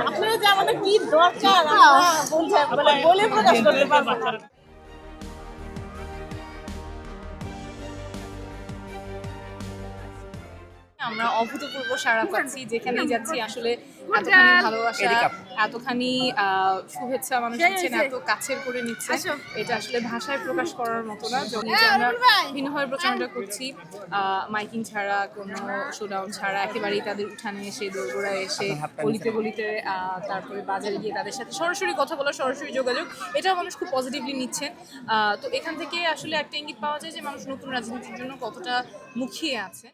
আপনারা যে আমাদের কি দরকার আমরা বলে প্রকাশ করতে পারবো না। আমরা অভূতপূর্ব সাড়া পাচ্ছি, যেখানেই যাচ্ছি আসলে এতখানি ভালোবাসা, এতখানি শুভেচ্ছা মানুষ দিচ্ছেন, এত কাছের করে নিচ্ছে, এটা আসলে ভাষায় প্রকাশ করার মতো না। যে আমরা ভিন্নভাবে প্রচারণা করছি, মাইকিং ছাড়া, কোনো শোডাউন ছাড়া, একেবারেই তাদের উঠানে এসে দোরগোড়ায় এসে গলিতে গলিতে তারপরে বাজারে গিয়ে তাদের সাথে সরাসরি কথা বলা, সরাসরি যোগাযোগ, এটাও মানুষ খুব পজিটিভলি নিচ্ছেন। তো এখান থেকে আসলে একটা ইঙ্গিত পাওয়া যায় যে মানুষ নতুন রাজনীতির জন্য কতটা মুখিয়ে আছে।